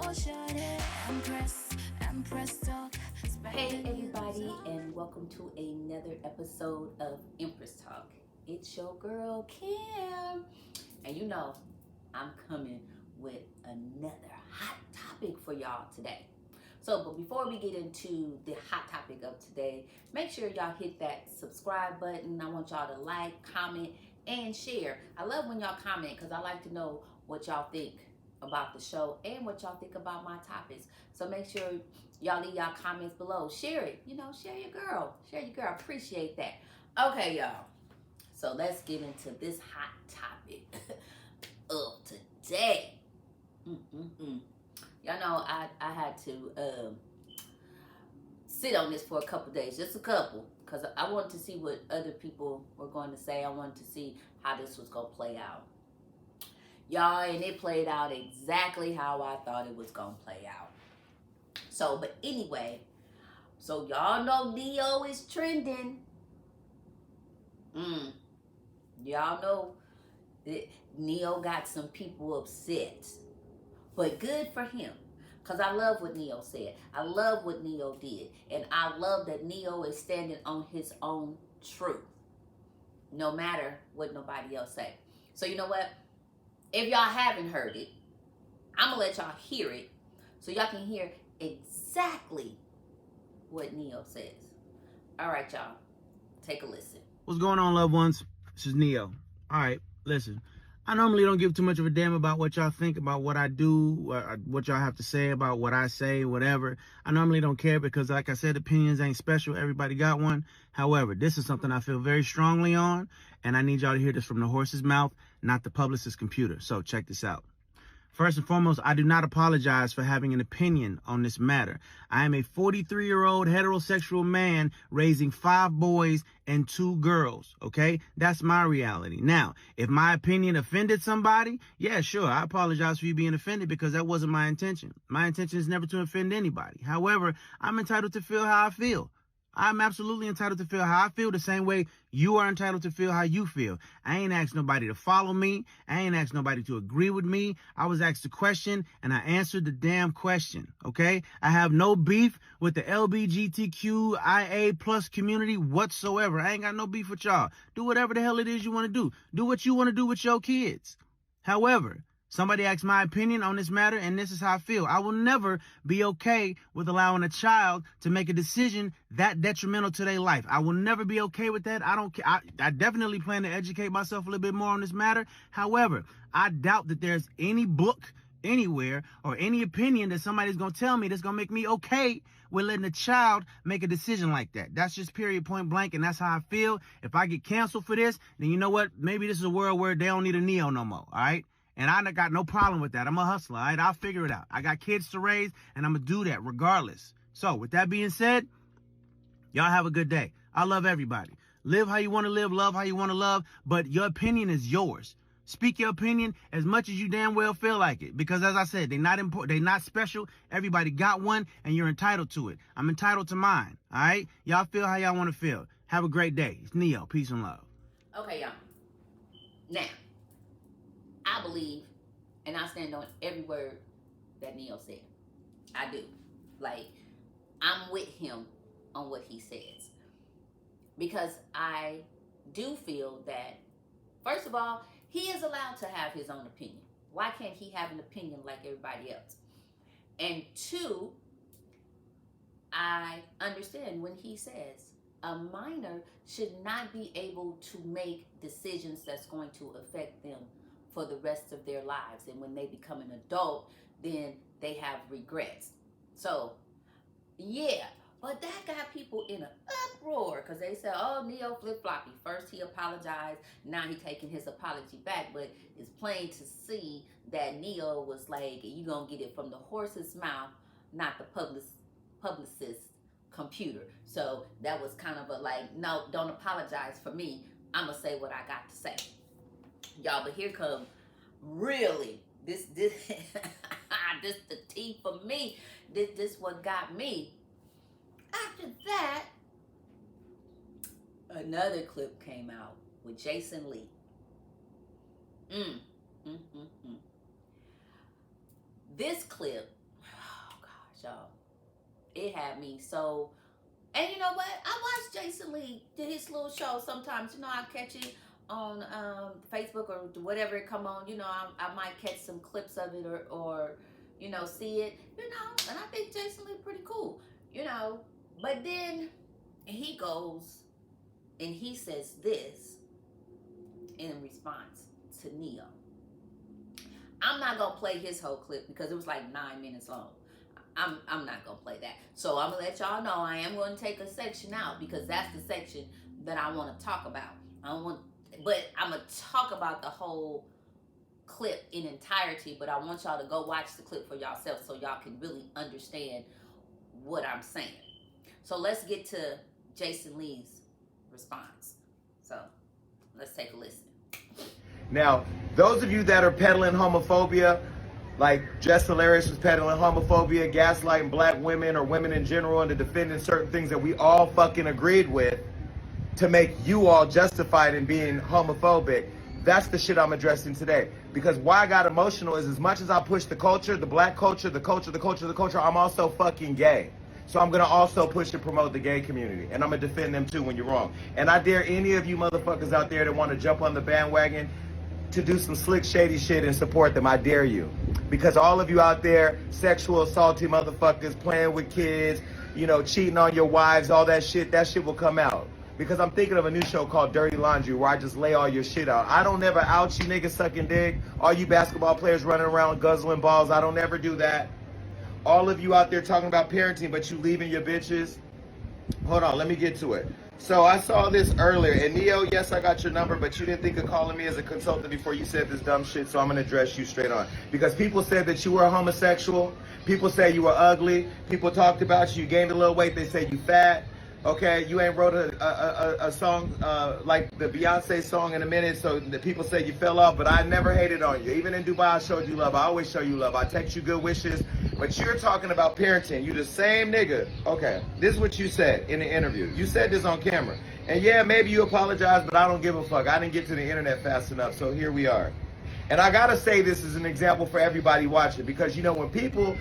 Hey everybody, and welcome to another episode of Empress Talk. It's your girl Kim, and you know I'm coming with another hot topic for y'all today. But before we get into the hot topic of today, make sure y'all hit that subscribe button. I want y'all to like, comment, and share. I love when y'all comment because I like to know what y'all think about the show and what y'all think about my topics. So make sure y'all leave y'all comments below. Share it. Share your girl. Share your girl. Appreciate that. Okay, y'all. So let's get into this hot topic of today. Y'all know I had to sit on this for a couple days, just a couple, because I wanted to see what other people were going to say. I wanted to see how this was going to play out. Y'all, and it played out exactly how I thought it was going to play out. But anyway, so y'all know Neo is trending. Y'all know that Neo got some people upset. But good for him. Because I love what Neo said. I love what Neo did. And I love that Neo is standing on his own truth. No matter what nobody else say. So you know what? If y'all haven't heard it, I'm going to let y'all hear it. So y'all can hear exactly what Neo says. All right, y'all. Take a listen. What's going on, loved ones? This is Neo. All right, listen. I normally don't give too much of a damn about what y'all think about what I do, what y'all have to say about what I say, whatever. I normally don't care because, like I said, opinions ain't special. Everybody got one. However, this is something I feel very strongly on, and I need y'all to hear this from the horse's mouth, not the publicist's computer. So check this out. First and foremost, I do not apologize for having an opinion on this matter. I am a 43-year-old heterosexual man raising 5 boys and 2 girls, okay? That's my reality. Now, if my opinion offended somebody, yeah, sure, I apologize for you being offended because that wasn't my intention. My intention is never to offend anybody. However, I'm entitled to feel how I feel. I'm absolutely entitled to feel how I feel the same way you are entitled to feel how you feel. I ain't asked nobody to follow me. I ain't asked nobody to agree with me. I was asked a question and I answered the damn question, okay? I have no beef with the LGBTQIA plus community whatsoever. I ain't got no beef with y'all. Do whatever the hell it is you want to do. Do what you want to do with your kids. However, somebody asked my opinion on this matter, and this is how I feel. I will never be okay with allowing a child to make a decision that detrimental to their life. I will never be okay with that. I don't care. I definitely plan to educate myself a little bit more on this matter. However, I doubt that there's any book anywhere or any opinion that somebody's going to tell me that's going to make me okay with letting a child make a decision like that. That's just period, point blank, and that's how I feel. If I get canceled for this, then you know what? Maybe this is a world where they don't need a Neo no more, all right? And I got no problem with that. I'm a hustler, all right? I'll figure it out. I got kids to raise, and I'm going to do that regardless. So, with that being said, y'all have a good day. I love everybody. Live how you want to live, love how you want to love, but your opinion is yours. Speak your opinion as much as you damn well feel like it. Because, as I said, they're not important. They're not special. Everybody got one, and you're entitled to it. I'm entitled to mine, all right? Y'all feel how y'all want to feel. Have a great day. It's Neo. Peace and love. Okay, y'all. Now, I believe, and I stand on every word that Neo said. I do. Like, I'm with him on what he says. Because I do feel that, first of all, he is allowed to have his own opinion. Why can't he have an opinion like everybody else? And 2, I understand when he says a minor should not be able to make decisions that's going to affect them for the rest of their lives. And when they become an adult, then they have regrets. So, yeah. But that got people in an uproar because they said, oh, Neo flip-floppy. First he apologized. Now he taking his apology back. But it's plain to see that Neo was like, you going to get it from the horse's mouth, not the publicist's computer. So that was kind of a like, no, don't apologize for me. I'm going to say what I got to say. Y'all, but here come really this this the tea for me. This what got me. After that, another clip came out with Jason Lee. This clip y'all. It had me so. And you know what? I watch Jason Lee did his little show sometimes. You know, I catch it on Facebook or whatever it come on. You know, I might catch some clips of it or you know see it. You know, and I think Jason Lee pretty cool. You know, but then he goes and he says this in response to Neo. I'm not gonna play his whole clip because it was like 9 minutes long. I'm not gonna play that. So I'm gonna let y'all know I am gonna take a section out because that's the section that I want to talk about. I don't want, but I'm gonna talk about the whole clip in entirety. But I want y'all to go watch the clip for yourself so y'all can really understand what I'm saying. So let's get to Jason Lee's response. So let's take a listen. Now, those of you that are peddling homophobia, like Jess Hilarious was peddling homophobia, gaslighting black women or women in general into defending certain things that we all fucking agreed with to make you all justified in being homophobic, that's the shit I'm addressing today. Because why I got emotional is as much as I push the culture, the black culture, the culture, I'm also fucking gay. So I'm going to also push and promote the gay community. And I'm going to defend them too when you're wrong. And I dare any of you motherfuckers out there that want to jump on the bandwagon to do some slick, shady shit and support them. I dare you. Because all of you out there, sexual, salty motherfuckers, playing with kids, you know, cheating on your wives, all that shit will come out. Because I'm thinking of a new show called Dirty Laundry where I just lay all your shit out. I don't never out you niggas sucking dick. All you basketball players running around guzzling balls, I don't ever do that. All of you out there talking about parenting, but you leaving your bitches. Hold on, let me get to it. So I saw this earlier, and Neo, yes, I got your number, but you didn't think of calling me as a consultant before you said this dumb shit, so I'm gonna address you straight on. Because people said that you were a homosexual, people say you were ugly, people talked about you, you gained a little weight, they say you fat, okay, you ain't wrote a song like the Beyonce song in a minute, so the people say you fell off, but I never hated on you. Even in Dubai, I showed you love, I always show you love, I text you good wishes, but you're talking about parenting, you the same nigga. Okay, this is what you said in the interview. You said this on camera. And yeah, maybe you apologize, but I don't give a fuck. I didn't get to the internet fast enough, so here we are. And I gotta say this as an example for everybody watching, because you know when people,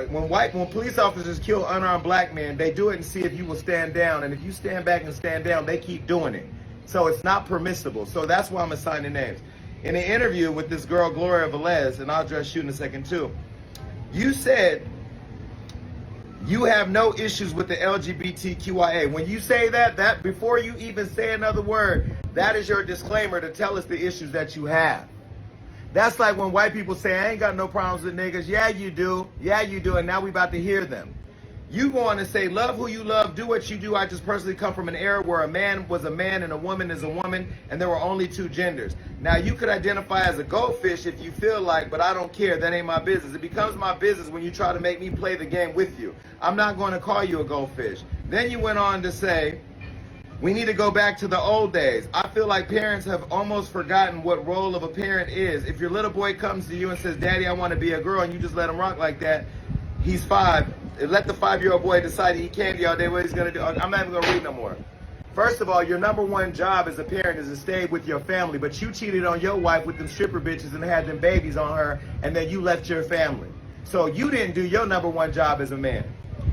when police officers kill unarmed black men, they do it and see if you will stand down. And if you stand back and stand down, they keep doing it. So it's not permissible. So that's why I'm assigning names. In an interview with this girl, Gloria Velez, and I'll address you in a second too, you said you have no issues with the LGBTQIA. When you say that before you even say another word, that is your disclaimer to tell us the issues that you have. That's like when white people say, I ain't got no problems with niggas. Yeah, you do. Yeah, you do. And now we about to hear them. You go on and say, love who you love, do what you do. I just personally come from an era where a man was a man and a woman is a woman, and there were only two genders. Now, you could identify as a goldfish if you feel like, but I don't care. That ain't my business. It becomes my business when you try to make me play the game with you. I'm not going to call you a goldfish. Then you went on to say, we need to go back to the old days. I feel like parents have almost forgotten what role of a parent is. If your little boy comes to you and says, Daddy, I want to be a girl, and you just let him rock like that, he's 5. Let the 5-year-old boy decide to eat candy all day, what he's going to do. I'm not even going to read no more. First of all, your number one job as a parent is to stay with your family, but you cheated on your wife with them stripper bitches and had them babies on her, and then you left your family. So you didn't do your number one job as a man,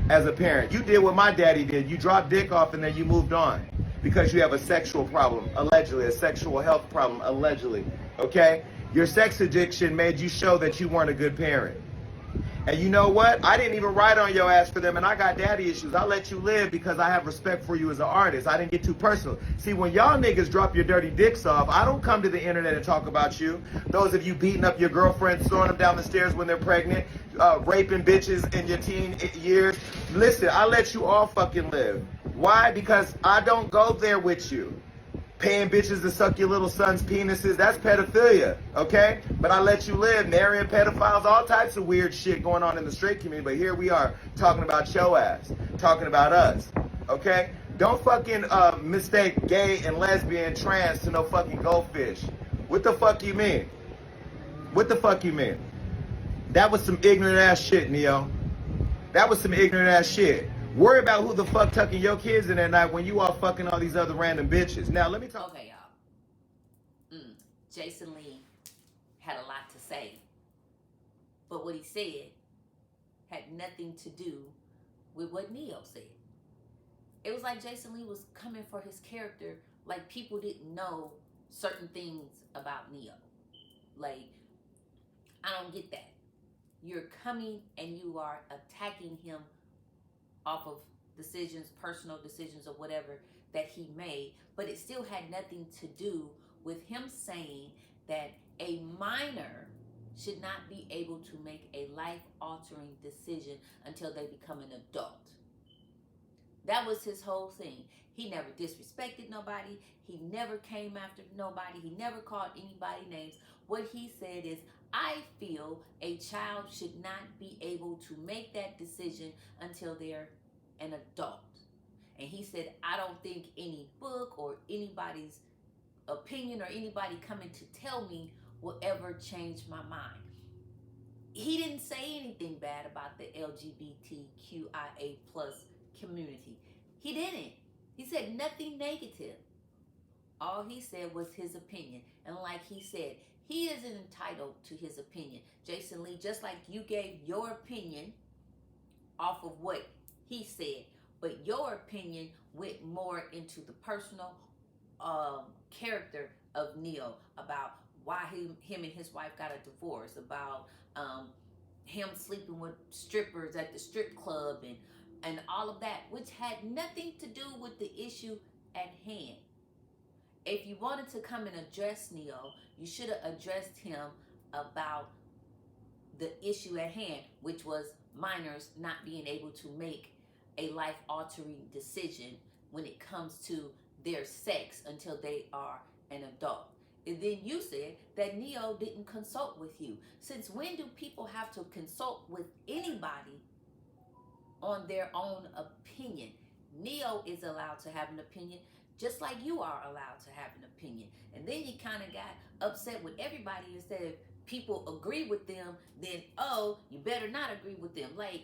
as a parent. You did what my daddy did. You dropped dick off and then you moved on because you have a sexual problem, allegedly, a sexual health problem, allegedly, okay? Your sex addiction made you show that you weren't a good parent. And you know what? I didn't even write on your ass for them, and I got daddy issues. I let you live because I have respect for you as an artist. I didn't get too personal. See, when y'all niggas drop your dirty dicks off, I don't come to the internet and talk about you. Those of you beating up your girlfriends, throwing them down the stairs when they're pregnant, raping bitches in your teen years. Listen, I let you all fucking live. Why? Because I don't go there with you. Paying bitches to suck your little son's penises, that's pedophilia, okay? But I let you live, marrying pedophiles, all types of weird shit going on in the straight community, but here we are, talking about your ass, talking about us, okay? Don't fucking mistake gay and lesbian trans to no fucking goldfish. What the fuck you mean? What the fuck you mean? That was some ignorant ass shit, Neo. That was some ignorant ass shit. Worry about who the fuck tucking your kids in at night when you all fucking all these other random bitches. Now, let me talk. Okay, y'all. Jason Lee had a lot to say. But what he said had nothing to do with what Neo said. It was like Jason Lee was coming for his character, like people didn't know certain things about Neo. Like, I don't get that. You're coming and you are attacking him off of decisions, personal decisions or whatever that he made, but it still had nothing to do with him saying that a minor should not be able to make a life-altering decision until they become an adult. That was his whole thing. He never disrespected nobody. He never came after nobody. He never called anybody names. What he said is, I feel a child should not be able to make that decision until they're an adult. And he said, I don't think any book or anybody's opinion or anybody coming to tell me will ever change my mind. He didn't say anything bad about the LGBTQIA plus community. He didn't. He said nothing negative. All he said was his opinion. And like he said, he isn't entitled to his opinion. Jason Lee, just like you gave your opinion off of what he said, but your opinion went more into the personal character of Neo, about why him and his wife got a divorce, about him sleeping with strippers at the strip club and all of that, which had nothing to do with the issue at hand. If you wanted to come and address Neo, you should have addressed him about the issue at hand, which was minors not being able to make a life-altering decision when it comes to their sex until they are an adult. And then you said that Neo didn't consult with you. Since when do people have to consult with anybody on their own opinion? Neo is allowed to have an opinion, just like you are allowed to have an opinion. And then you kind of got upset with everybody. Instead of people agree with them, then, oh, you better not agree with them. Like,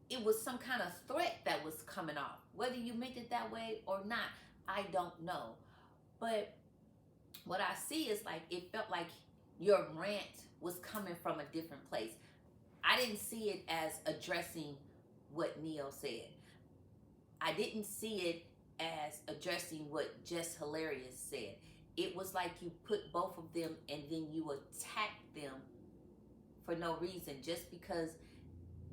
it was some kind of threat that was coming off. Whether you meant it that way or not, I don't know. But what I see is, like, it felt like your rant was coming from a different place. I didn't see it as addressing what Neo said. I didn't see it as addressing what Just Hilarious said. It was like you put both of them and then you attacked them for no reason, just because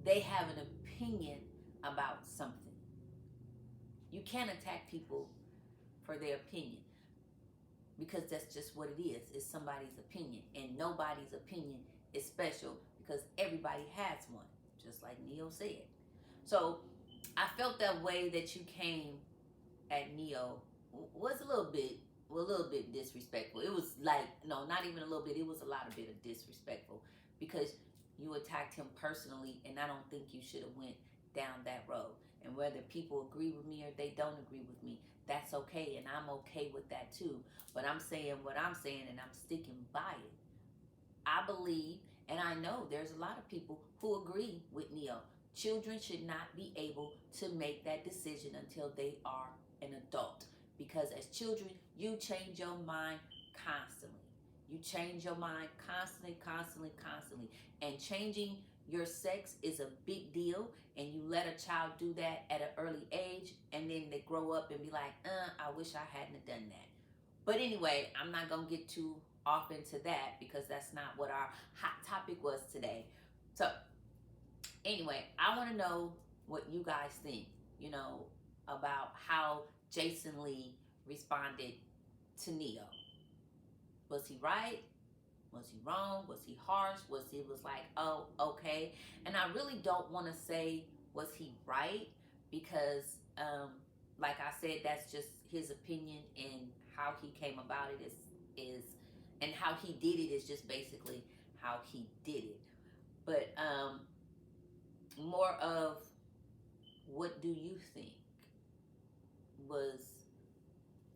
they have an opinion about something. You can't attack people for their opinion, because that's just what it is. It's somebody's opinion, and nobody's opinion is special because everybody has one, just like Neo said. So I felt that way that you came at Neo was a little bit disrespectful. It was like, no, not even a little bit. It was a lot of bit of disrespectful, because you attacked him personally, and I don't think you should have went down that road. And whether people agree with me or they don't agree with me, that's okay, and I'm okay with that too. But I'm saying what I'm saying, and I'm sticking by it. I believe, and I know there's a lot of people who agree with Neo. Children should not be able to make that decision until they are an adult, because as children, you change your mind constantly. You change your mind constantly. And changing your sex is a big deal, and you let a child do that at an early age, and then they grow up and be like, I wish I hadn't done that. But anyway, I'm not going to get too off into that, because that's not what our hot topic was today. So anyway, I want to know what you guys think, about how Jason Lee responded to Neo. Was he right? Was he wrong? Was he harsh? Was like, oh, okay? And I really don't want to say, was he right? Because, like I said, that's just his opinion, and how he came about it is and how he did it is just basically how he did it. But more of, what do you think? Was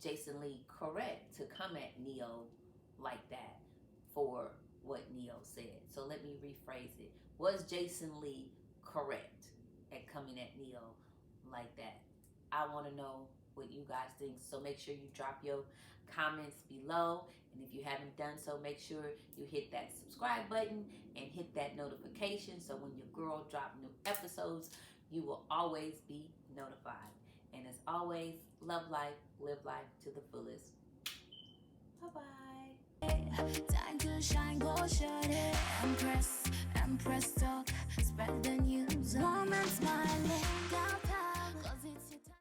Jason Lee correct to come at Neo like that for what Neo said? So let me rephrase it. Was Jason Lee correct at coming at Neo like that? I want to know what you guys think. So make sure you drop your comments below. And if you haven't done so, make sure you hit that subscribe button and hit that notification so when your girl drop new episodes, you will always be notified. And as always, love life, live life to the fullest. Bye-bye. Time to shine, go shut it. Empress talk, spread the news. Woman smiling down.